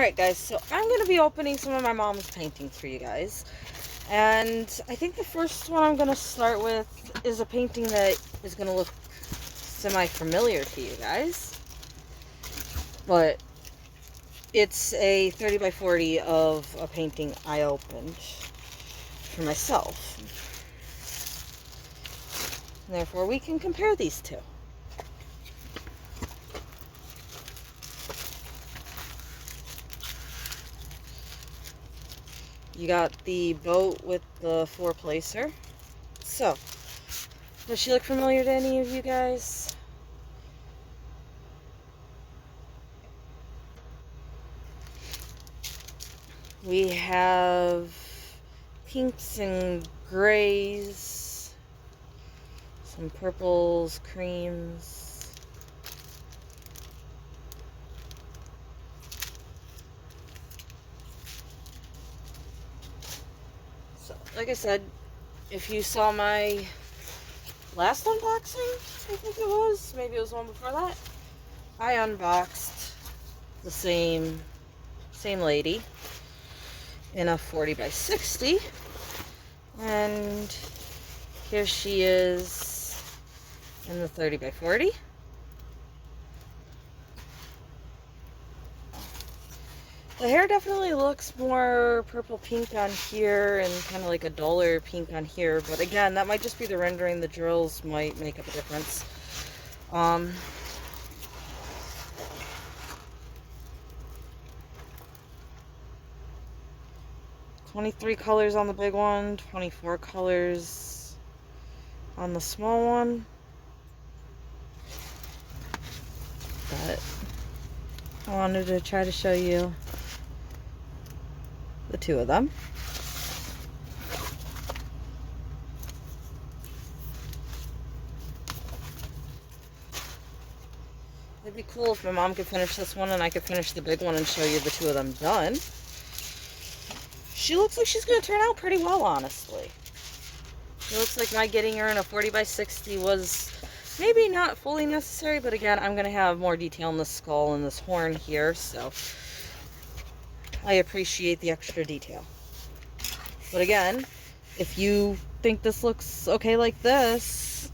Alright guys, so I'm going to be opening some of my mom's paintings for you guys. And I think the first one I'm going to start with is a painting that is going to look semi-familiar to you guys. But it's a 30 by 40 of a painting I opened for myself. And therefore we can compare these two. You got the boat with the four-placer. So, does she look familiar to any of you guys? We have pinks and grays, some purples, creams. So, like I said, if you saw my last unboxing, I think it was, maybe it was one before that, I unboxed the same lady in a 40 by 60, and here she is in the 30 by 40. The hair definitely looks more purple pink on here and kind of like a duller pink on here, but again, that might just be the rendering. The drills might make up a difference. 23 colors on the big one, 24 colors on the small one. But I wanted to try to show you the two of them. It'd be cool if my mom could finish this one and I could finish the big one and show you the two of them done. She looks like she's going to turn out pretty well, honestly. It looks like my getting her in a 40 by 60 was maybe not fully necessary, but again, I'm going to have more detail in the skull and this horn here, so I appreciate the extra detail. But again, if you think this looks okay like this,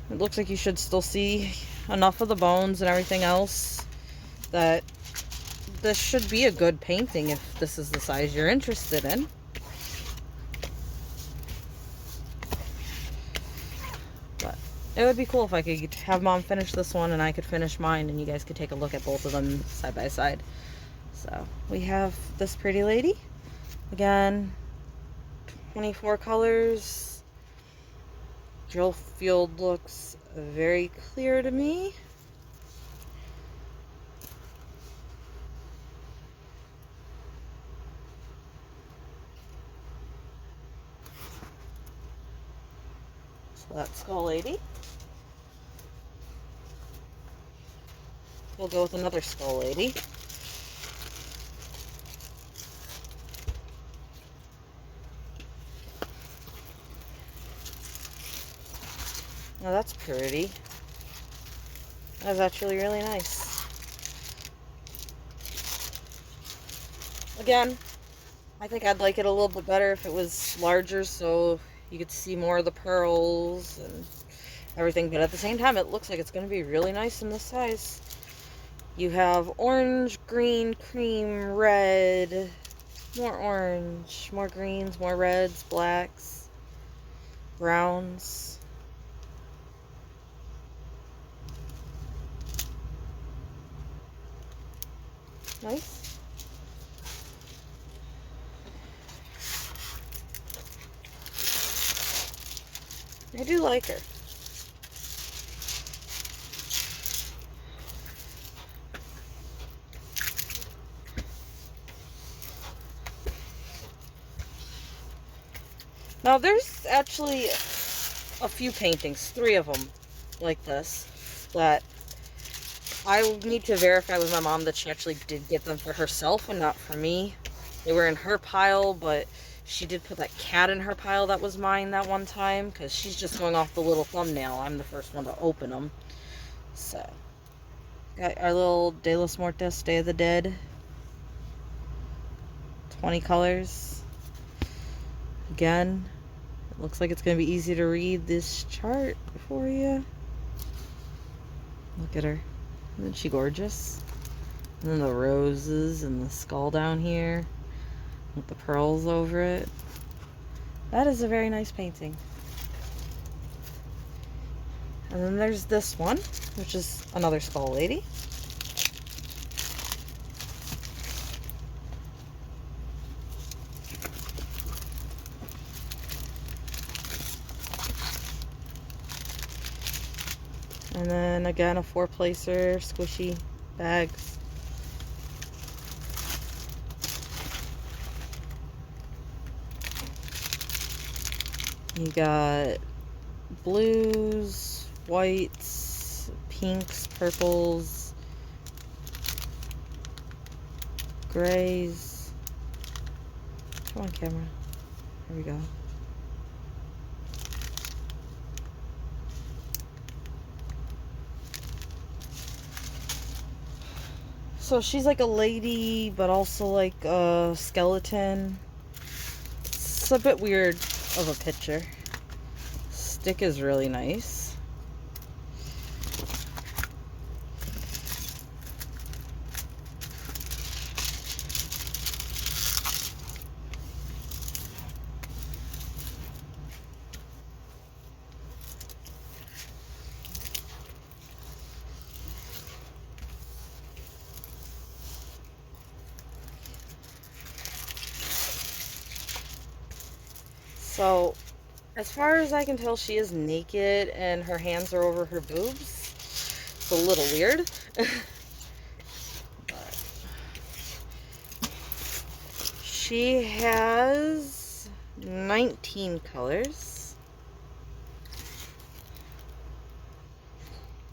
it looks like you should still see enough of the bones and everything else that this should be a good painting if this is the size you're interested in. But it would be cool if I could have Mom finish this one and I could finish mine and you guys could take a look at both of them side by side. So we have this pretty lady. Again, 24 colors. Drill field looks very clear to me. So that's Skull Lady. We'll go with another Skull Lady. Now that's pretty. That's actually really nice. Again, I think I'd like it a little bit better if it was larger so you could see more of the pearls and everything, but at the same time it looks like it's going to be really nice in this size. You have orange, green, cream, red, more orange, more greens, more reds, blacks, browns. Nice. I do like her. Now there's actually a few paintings, 3 of them like this, that I need to verify with my mom that she actually did get them for herself and not for me. They were in her pile, but she did put that cat in her pile that was mine that one time, because she's just going off the little thumbnail. I'm the first one to open them. So, got our little De los Muertos, Day of the Dead 20 colors. Again, it looks like it's going to be easy to read this chart for you. Look at her. Isn't she gorgeous? And then the roses and the skull down here with the pearls over it. That is a very nice painting. And then there's this one, which is another skull lady. And then again, a 4-placer, squishy bags. You got blues, whites, pinks, purples, grays. Come on, camera. Here we go. So she's like a lady, but also like a skeleton. It's a bit weird of a picture. Stick is really nice. So, as far as I can tell, she is naked and her hands are over her boobs. It's a little weird. But she has 19 colors.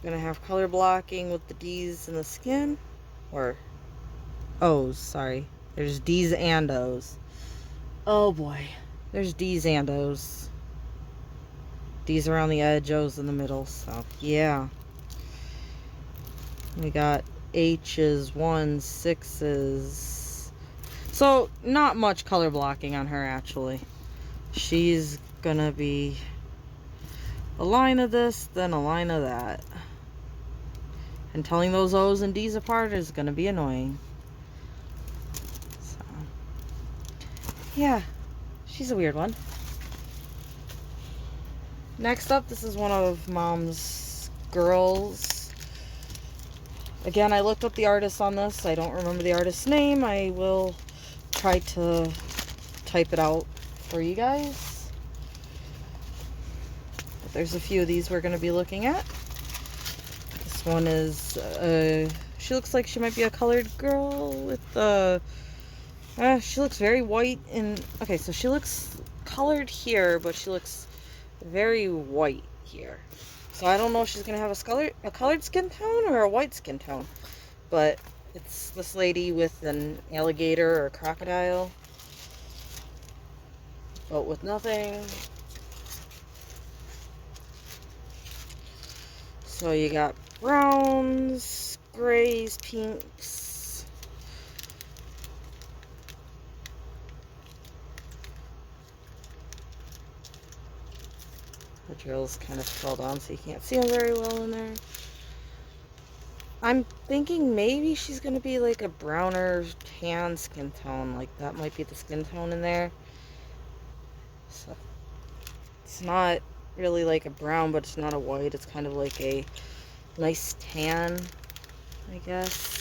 Gonna have color blocking with the D's in the skin. Or O's, sorry. There's D's and O's. Oh boy. There's D's and O's. D's around the edge, O's in the middle, so yeah. We got H's, 1s, 6s. So, not much color blocking on her, actually. She's gonna be a line of this, then a line of that. And telling those O's and D's apart is gonna be annoying. So, yeah. She's a weird one. Next up, this is one of Mom's girls. Again, I looked up the artist on this. I don't remember the artist's name. I will try to type it out for you guys. But there's a few of these we're going to be looking at. This one is, she looks like she might be a colored girl with, she looks very white and, okay, so she looks colored here, but she looks very white here. So I don't know if she's going to have a colored skin tone or a white skin tone. But it's this lady with an alligator or a crocodile. But with nothing. So you got browns, grays, pinks. The drill's kind of fell down so you can't see them very well in there. I'm thinking maybe she's going to be like a browner tan skin tone. Like that might be the skin tone in there. So it's not really like a brown, but it's not a white. It's kind of like a nice tan, I guess.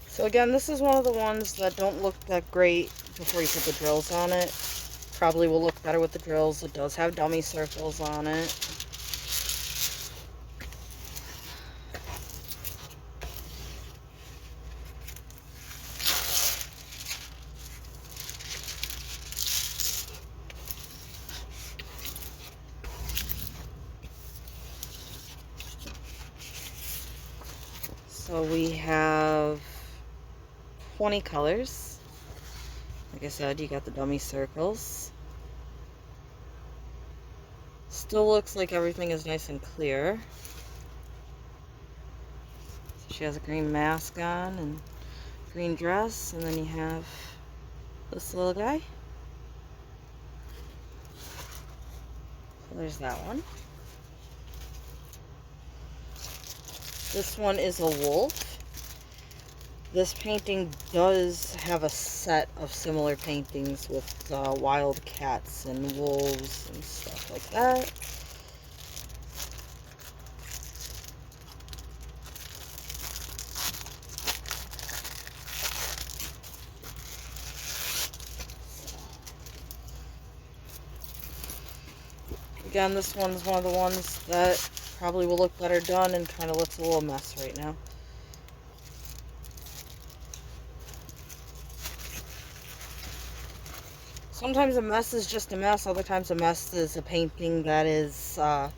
So again, this is one of the ones that don't look that great before you put the drills on it. Probably will look better with the drills. It does have dummy circles on it. So we have 20 colors. Like I said, you got the dummy circles. Still looks like everything is nice and clear. So she has a green mask on and green dress, and then you have this little guy. So there's that one. This one is a wolf. This painting does have a set of similar paintings with wild cats and wolves and stuff like that. Again, this one's one of the ones that probably will look better done and kind of looks a little mess right now. Sometimes a mess is just a mess. Other times a mess is a painting that is, what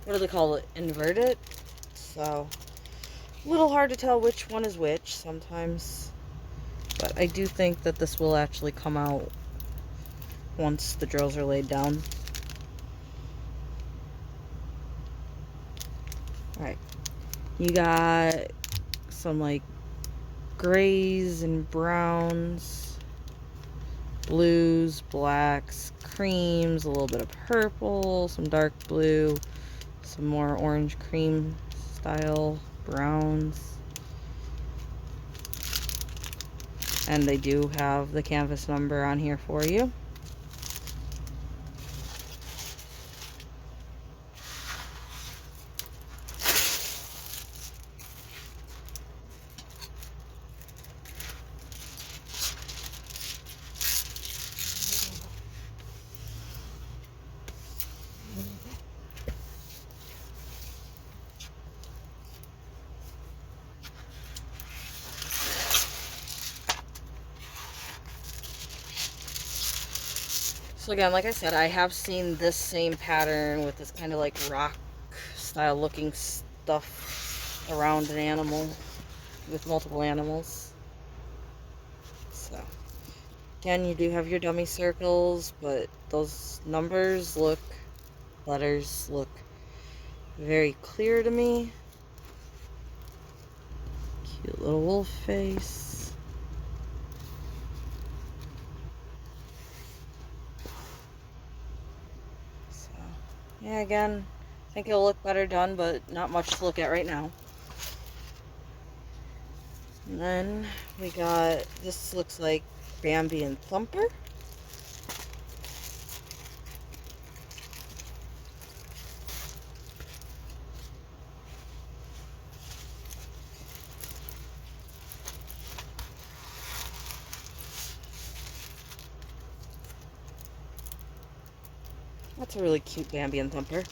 do they call it? Inverted. So, a little hard to tell which one is which sometimes. But I do think that this will actually come out once the drills are laid down. Alright. You got some like grays and browns, blues, blacks, creams, a little bit of purple, some dark blue, some more orange cream style browns. And they do have the canvas number on here for you. So again, like I said, I have seen this same pattern with this kind of like rock style looking stuff around an animal with multiple animals. So again, you do have your dummy circles, but those letters look very clear to me. Cute little wolf face. Yeah, again, I think it'll look better done, but not much to look at right now. And then we got, this looks like Bambi and Thumper. That's a really cute Bambi and Thumper.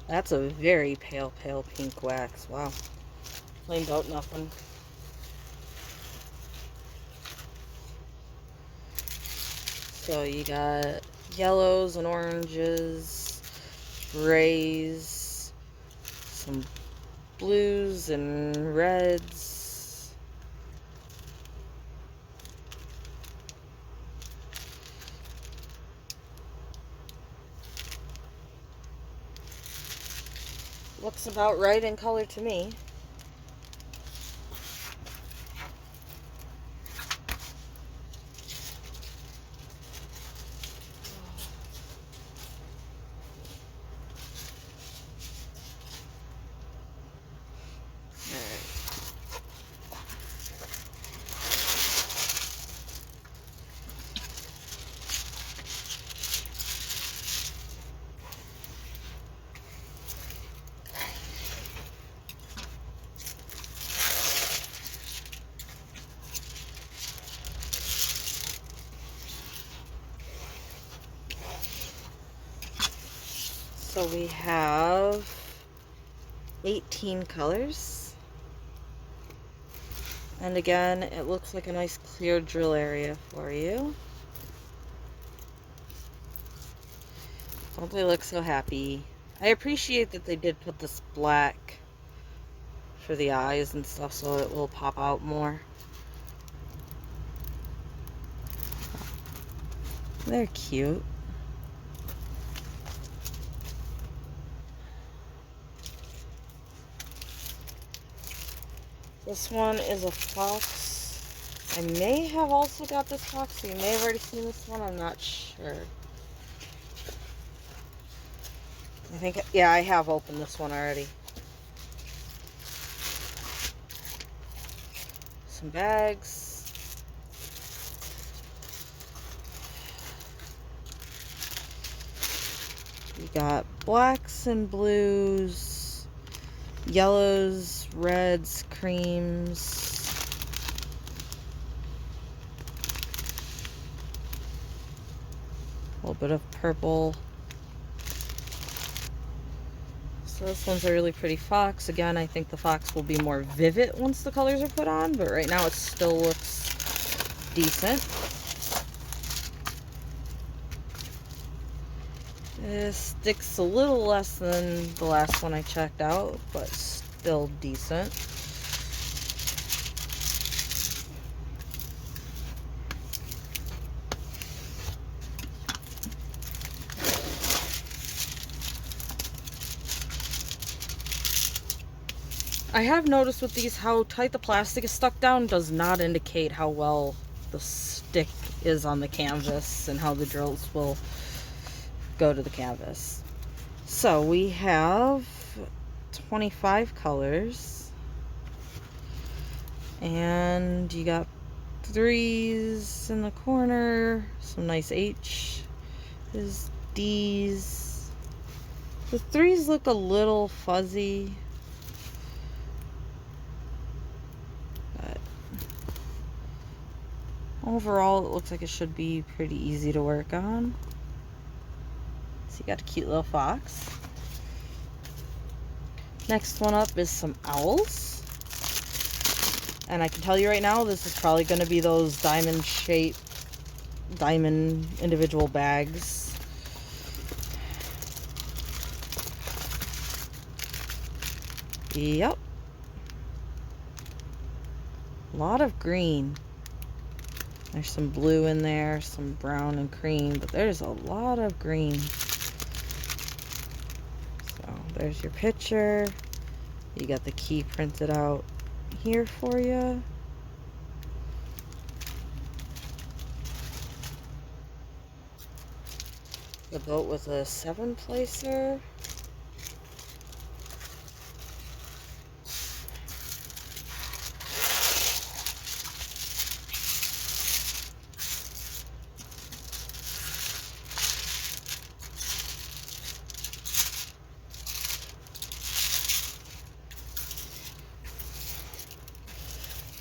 That's a very pale, pale pink wax. Wow. Plain about nothing. So you got yellows and oranges, grays, some blues and reds. Looks about right in color to me. So we have 18 colors. And again, it looks like a nice clear drill area for you. Don't they look so happy? I appreciate that they did put this black for the eyes and stuff so it will pop out more. They're cute. This one is a fox. I may have also got this fox, so you may have already seen this one. I'm not sure. I think, yeah, I have opened this one already. Some bags. We got blacks and blues, yellows, reds, creams. A little bit of purple. So this one's a really pretty fox. Again, I think the fox will be more vivid once the colors are put on, but right now it still looks decent. This sticks a little less than the last one I checked out, but still decent. I have noticed with these how tight the plastic is stuck down does not indicate how well the stick is on the canvas and how the drills will go to the canvas. So we have 25 colors, and you got 3s in the corner, some nice H's, D's. The 3s look a little fuzzy, but overall it looks like it should be pretty easy to work on. So you got a cute little fox. Next one up is some owls. And I can tell you right now, this is probably going to be those diamond-shaped, diamond individual bags. Yep. A lot of green. There's some blue in there, some brown and cream, but there's a lot of green. So there's your picture. You got the key printed out here for you. The boat was a 7-placer.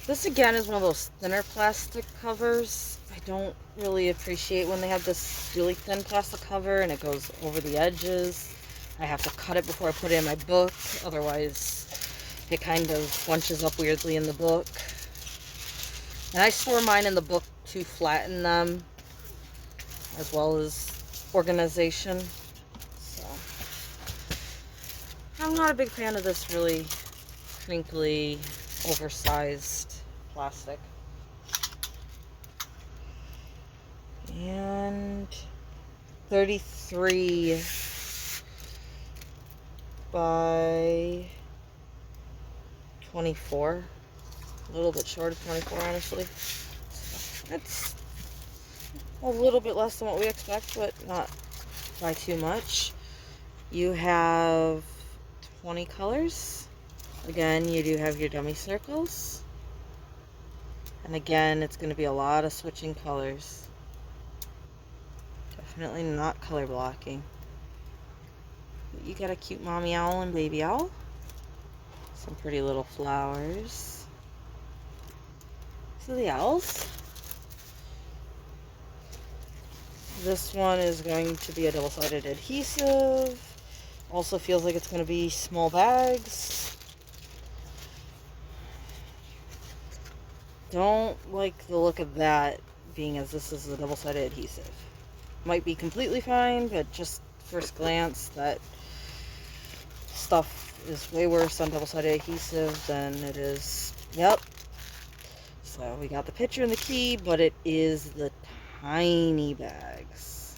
This again is one of those thinner plastic covers. I don't really appreciate when they have this really thin plastic cover and it goes over the edges. I have to cut it before I put it in my book, otherwise it kind of bunches up weirdly in the book. And I store mine in the book to flatten them, as well as organization. So I'm not a big fan of this really crinkly, oversized plastic. And 33 by 24. A little bit short of 24, honestly. So it's a little bit less than what we expect, but not by too much. You have 20 colors. Again, you do have your dummy circles. And again, it's going to be a lot of switching colors. Definitely not color blocking. But you got a cute mommy owl and baby owl. Some pretty little flowers. So the owls. This one is going to be a double-sided adhesive. Also feels like it's going to be small bags. Don't like the look of that, being as this is a double-sided adhesive. Might be completely fine, but just first glance, that stuff is way worse on double-sided adhesive than it is. Yep. So we got the picture and the key, but it is the tiny bags.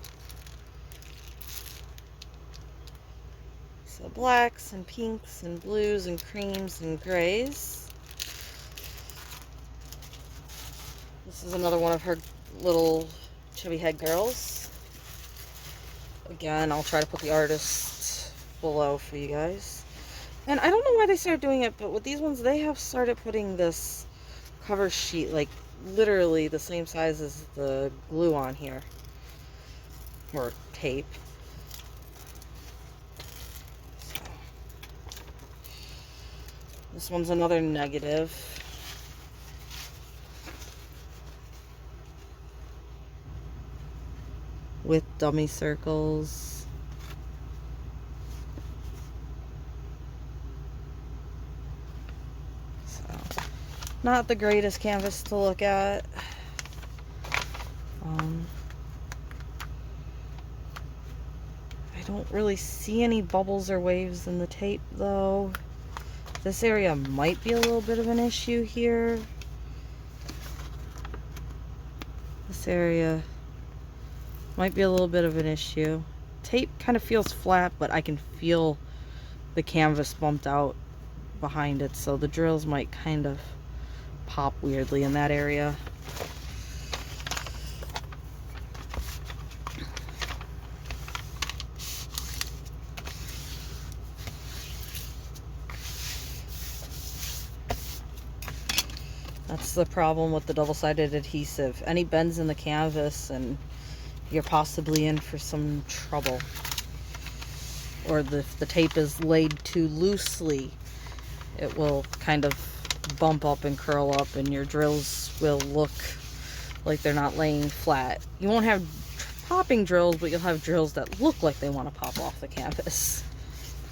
So blacks and pinks and blues and creams and grays. This is another one of her little chubby head girls. Again, I'll try to put the artist below for you guys. And I don't know why they started doing it, but with these ones, they have started putting this cover sheet, like literally the same size as the glue on here. Or tape. So. This one's another negative. With dummy circles. So, not the greatest canvas to look at. I don't really see any bubbles or waves in the tape though. This area might be a little bit of an issue here. This area might be a little bit of an issue. Tape kind of feels flat, but I can feel the canvas bumped out behind it, so the drills might kind of pop weirdly in that area. That's the problem with the double-sided adhesive. Any bends in the canvas and you're possibly in for some trouble. Or the tape is laid too loosely, it will kind of bump up and curl up and your drills will look like they're not laying flat. You won't have popping drills, but you'll have drills that look like they want to pop off the canvas.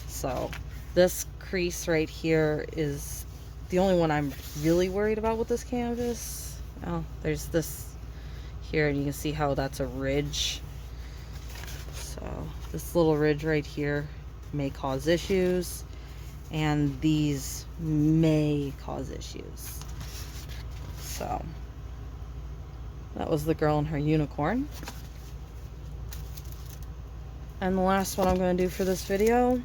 So this crease right here is the only one I'm really worried about with this canvas. Oh, there's this here, and you can see how that's a ridge. So this little ridge right here may cause issues, and these may cause issues. So that was the girl and her unicorn. And the last one I'm going to do for this video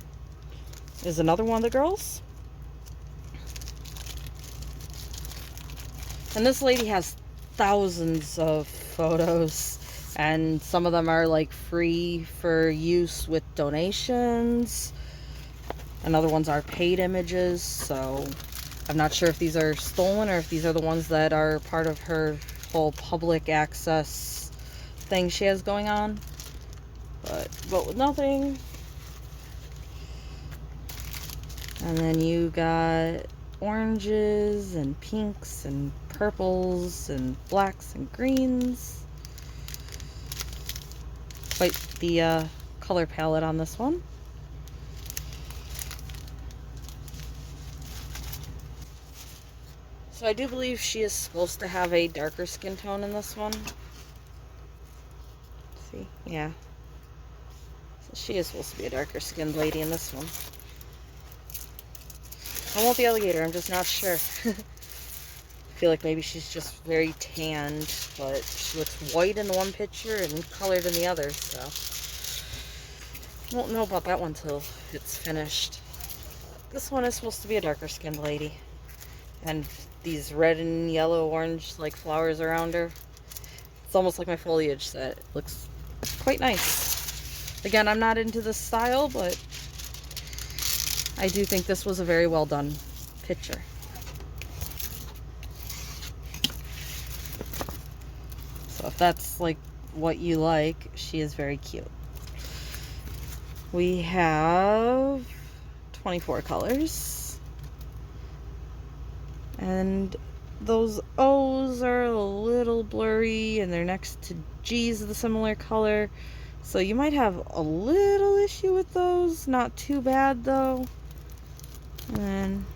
is another one of the girls. And this lady has thousands of photos, and some of them are like free for use with donations, and other ones are paid images. So I'm not sure if these are stolen or if these are the ones that are part of her whole public access thing she has going on. But with nothing. And then you got oranges and pinks and purples and blacks and greens. Quite the color palette on this one. So I do believe she is supposed to have a darker skin tone in this one. See? Yeah. So she is supposed to be a darker skinned lady in this one. I want the alligator, I'm just not sure. I feel like maybe she's just very tanned, but she looks white in the one picture and colored in the other, so won't know about that one till it's finished. This one is supposed to be a darker skinned lady, and these red and yellow orange like flowers around her. It's almost like my foliage set. It looks quite nice. Again, I'm not into this style, but I do think this was a very well done picture. So if that's like what you like, she is very cute. We have 24 colors. And those O's are a little blurry and they're next to G's of the similar color. So you might have a little issue with those. Not too bad though. And then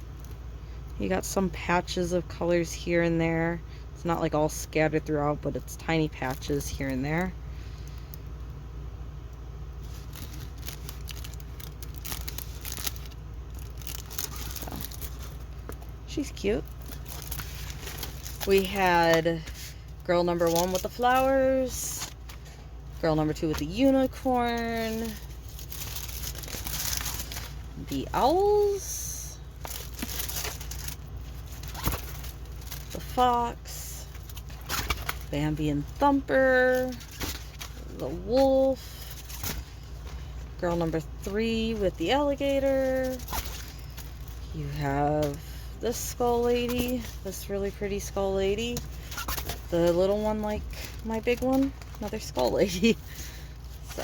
you got some patches of colors here and there. It's not like all scattered throughout, but it's tiny patches here and there. So, she's cute. We had girl number 1 with the flowers, girl number 2 with the unicorn, the owls, the fox, Bambi and Thumper, the wolf, girl number 3 with the alligator. You have this skull lady, this really pretty skull lady, the little one like my big one, another skull lady. So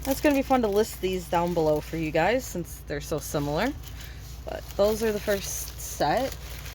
that's going to be fun to list these down below for you guys since they're so similar. But those are the first set.